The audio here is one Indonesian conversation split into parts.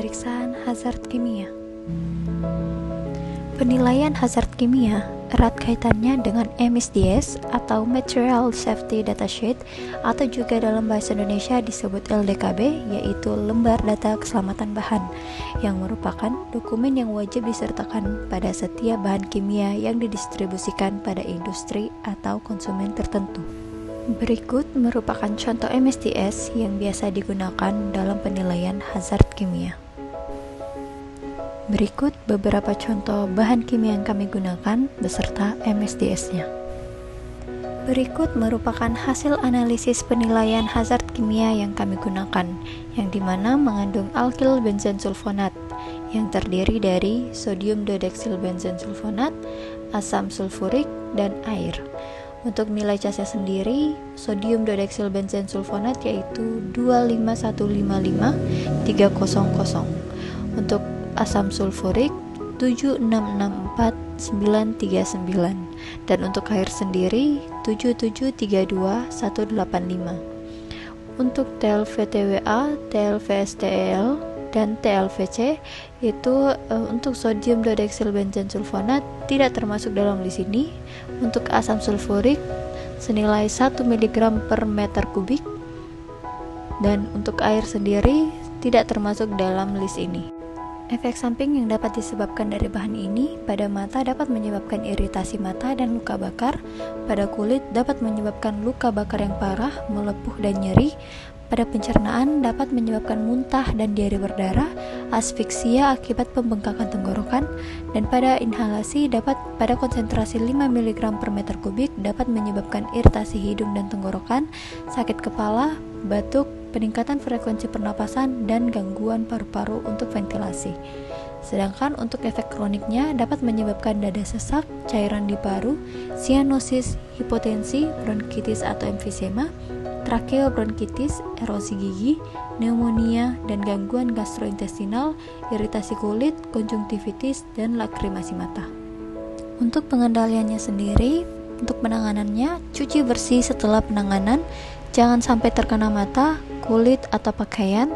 Pemeriksaan hazard kimia. Penilaian hazard kimia erat kaitannya dengan MSDS atau Material Safety Data Sheet, atau juga dalam bahasa Indonesia disebut LDKB, yaitu lembar data keselamatan bahan, yang merupakan dokumen yang wajib disertakan pada setiap bahan kimia yang didistribusikan pada industri atau konsumen tertentu. Berikut merupakan contoh MSDS yang biasa digunakan dalam penilaian hazard kimia. Berikut beberapa contoh bahan kimia yang kami gunakan beserta MSDS-nya. Berikut merupakan hasil analisis penilaian hazard kimia yang kami gunakan, yang dimana mengandung alkyl benzen sulfonat, yang terdiri dari sodium dodeksil benzen sulfonat, asam sulfurik, dan air. Untuk nilai CASnya sendiri, sodium dodeksil benzen sulfonat yaitu 25155-300. Untuk asam sulfurik 7664939, dan untuk air sendiri 7732185. Untuk TLVTWA, TLVSTEL, dan TLVC itu untuk sodium dodeksil benzen sulfonat tidak termasuk dalam list ini. Untuk asam sulfurik senilai 1 mg per meter kubik, dan untuk air sendiri tidak termasuk dalam list ini. Efek samping yang dapat disebabkan dari bahan ini pada mata dapat menyebabkan iritasi mata dan luka bakar, pada kulit dapat menyebabkan luka bakar yang parah, melepuh dan nyeri, pada pencernaan dapat menyebabkan muntah dan diare berdarah, asfiksia akibat pembengkakan tenggorokan, dan pada inhalasi dapat pada konsentrasi 5 mg per meter kubik dapat menyebabkan iritasi hidung dan tenggorokan, sakit kepala, batuk, peningkatan frekuensi pernapasan, dan gangguan paru-paru untuk ventilasi. Sedangkan untuk efek kroniknya dapat menyebabkan dada sesak, cairan di paru, sianosis, hipotensi, bronkitis atau emfisema, trakeobronkitis, erosi gigi, pneumonia, dan gangguan gastrointestinal, iritasi kulit, konjungtivitis, dan lakrimasi mata. Untuk pengendaliannya sendiri, untuk penanganannya, cuci bersih setelah penanganan, jangan sampai terkena mata, kulit, atau pakaian,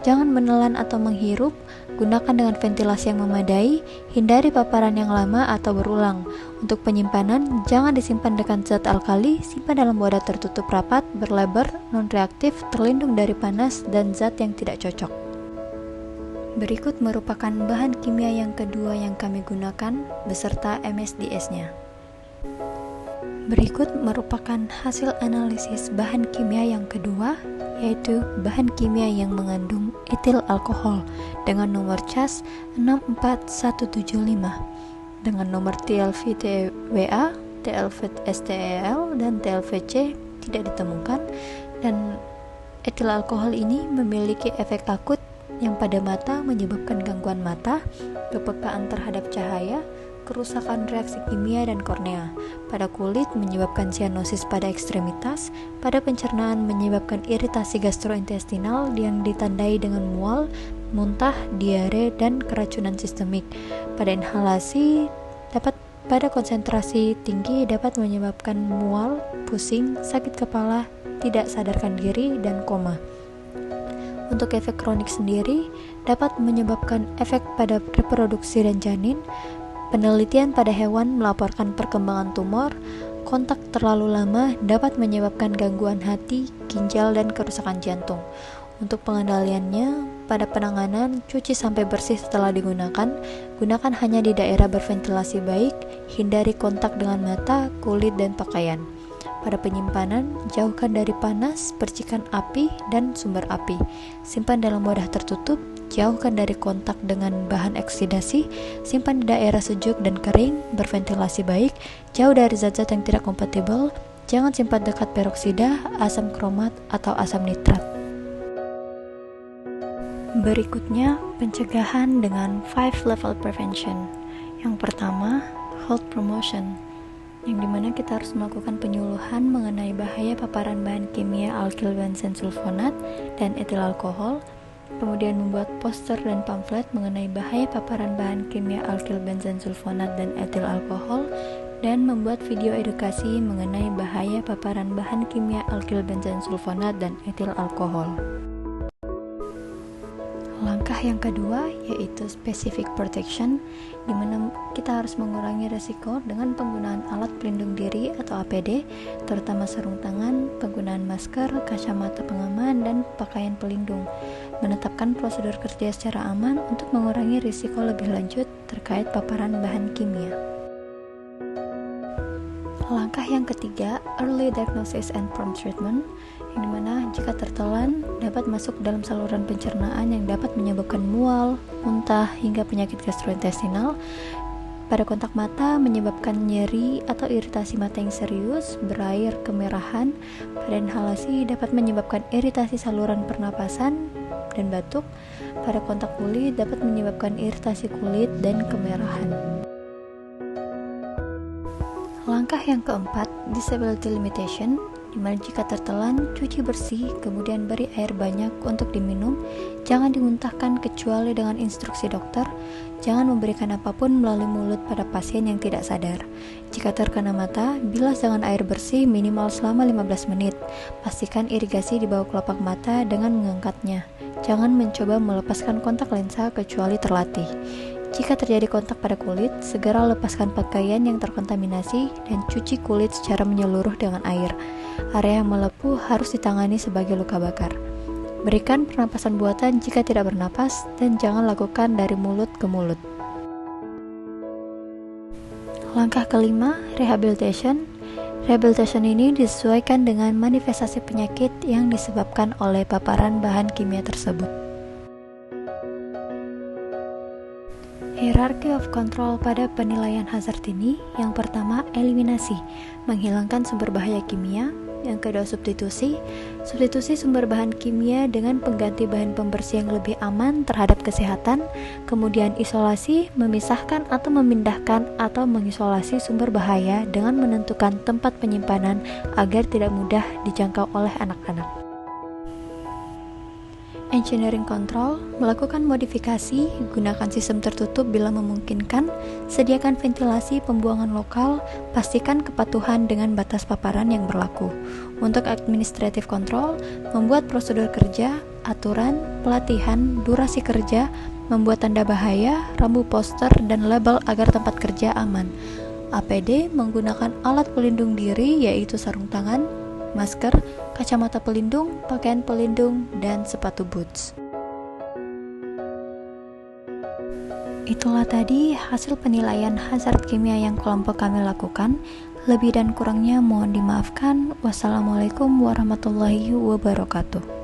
jangan menelan atau menghirup, gunakan dengan ventilasi yang memadai, hindari paparan yang lama atau berulang. Untuk penyimpanan, jangan disimpan dengan zat alkali, simpan dalam wadah tertutup rapat, berlebar, non-reaktif, terlindung dari panas, dan zat yang tidak cocok. Berikut merupakan bahan kimia yang kedua yang kami gunakan, beserta MSDS-nya. Berikut merupakan hasil analisis bahan kimia yang kedua, yaitu bahan kimia yang mengandung etil alkohol dengan nomor CAS 64175, dengan nomor TLVTWA, TLVSTEL, dan TLVC tidak ditemukan, dan etil alkohol ini memiliki efek akut yang pada mata menyebabkan gangguan mata, kepekaan terhadap cahaya, kerusakan reaksi kimia dan kornea, pada kulit menyebabkan sianosis pada ekstremitas, pada pencernaan menyebabkan iritasi gastrointestinal yang ditandai dengan mual, muntah, diare, dan keracunan sistemik, pada inhalasi pada konsentrasi tinggi dapat menyebabkan mual, pusing, sakit kepala, tidak sadarkan diri, dan koma. Untuk efek kronik sendiri dapat menyebabkan efek pada reproduksi dan janin. Penelitian pada hewan melaporkan perkembangan tumor, kontak terlalu lama dapat menyebabkan gangguan hati, ginjal, dan kerusakan jantung. Untuk pengendaliannya, pada penanganan, cuci sampai bersih setelah digunakan, gunakan hanya di daerah berventilasi baik, hindari kontak dengan mata, kulit, dan pakaian. Pada penyimpanan, jauhkan dari panas, percikan api, dan sumber api. Simpan dalam wadah tertutup, jauhkan dari kontak dengan bahan oksidasi, simpan di daerah sejuk dan kering, berventilasi baik, jauh dari zat-zat yang tidak kompatibel, jangan simpan dekat peroksida, asam kromat, atau asam nitrat. Berikutnya, pencegahan dengan 5 level prevention. Yang pertama, health promotion, yang dimana kita harus melakukan penyuluhan mengenai bahaya paparan bahan kimia alkyl benzen sulfonat dan etil alkohol, kemudian membuat poster dan pamflet mengenai bahaya paparan bahan kimia alkyl benzen sulfonat dan etil alkohol, dan membuat video edukasi mengenai bahaya paparan bahan kimia alkyl benzen sulfonat dan etil alkohol. Langkah yang kedua yaitu specific protection, di mana kita harus mengurangi resiko dengan penggunaan alat pelindung diri atau APD, terutama sarung tangan, penggunaan masker, kacamata pengaman, dan pakaian pelindung. Menetapkan prosedur kerja secara aman untuk mengurangi risiko lebih lanjut terkait paparan bahan kimia. Langkah yang ketiga, early diagnosis and prompt treatment, yang dimana jika tertelan dapat masuk dalam saluran pencernaan yang dapat menyebabkan mual, muntah, hingga penyakit gastrointestinal. Pada kontak mata menyebabkan nyeri atau iritasi mata yang serius, berair, kemerahan. Pada inhalasi dapat menyebabkan iritasi saluran pernapasan dan batuk. Pada kontak kulit dapat menyebabkan iritasi kulit dan kemerahan. Langkah yang keempat, disability limitation, di mana jika tertelan, cuci bersih, kemudian beri air banyak untuk diminum, jangan dimuntahkan kecuali dengan instruksi dokter, jangan memberikan apapun melalui mulut pada pasien yang tidak sadar. Jika terkena mata, bilas dengan air bersih minimal selama 15 menit. Pastikan irigasi di bawah kelopak mata dengan mengangkatnya. Jangan mencoba melepaskan kontak lensa kecuali terlatih. Jika terjadi kontak pada kulit, segera lepaskan pakaian yang terkontaminasi dan cuci kulit secara menyeluruh dengan air. Area yang melepuh harus ditangani sebagai luka bakar. Berikan pernapasan buatan jika tidak bernapas dan jangan lakukan dari mulut ke mulut. Langkah kelima, rehabilitation. Rehabilitation ini disesuaikan dengan manifestasi penyakit yang disebabkan oleh paparan bahan kimia tersebut. Hierarchy of control pada penilaian hazard ini, yang pertama eliminasi, menghilangkan sumber bahaya kimia. Yang kedua substitusi sumber bahan kimia dengan pengganti bahan pembersih yang lebih aman terhadap kesehatan. Kemudian isolasi, memisahkan atau memindahkan atau mengisolasi sumber bahaya dengan menentukan tempat penyimpanan agar tidak mudah dijangkau oleh anak-anak. Engineering control, melakukan modifikasi, gunakan sistem tertutup bila memungkinkan, sediakan ventilasi pembuangan lokal, pastikan kepatuhan dengan batas paparan yang berlaku. Untuk administrative control, membuat prosedur kerja, aturan, pelatihan, durasi kerja, membuat tanda bahaya, rambu poster, dan label agar tempat kerja aman. APD, menggunakan alat pelindung diri yaitu sarung tangan, masker, kacamata pelindung, pakaian pelindung, dan sepatu boots. Itulah tadi hasil penilaian hazard kimia yang kelompok kami lakukan. Lebih dan kurangnya mohon dimaafkan. Wassalamualaikum warahmatullahi wabarakatuh.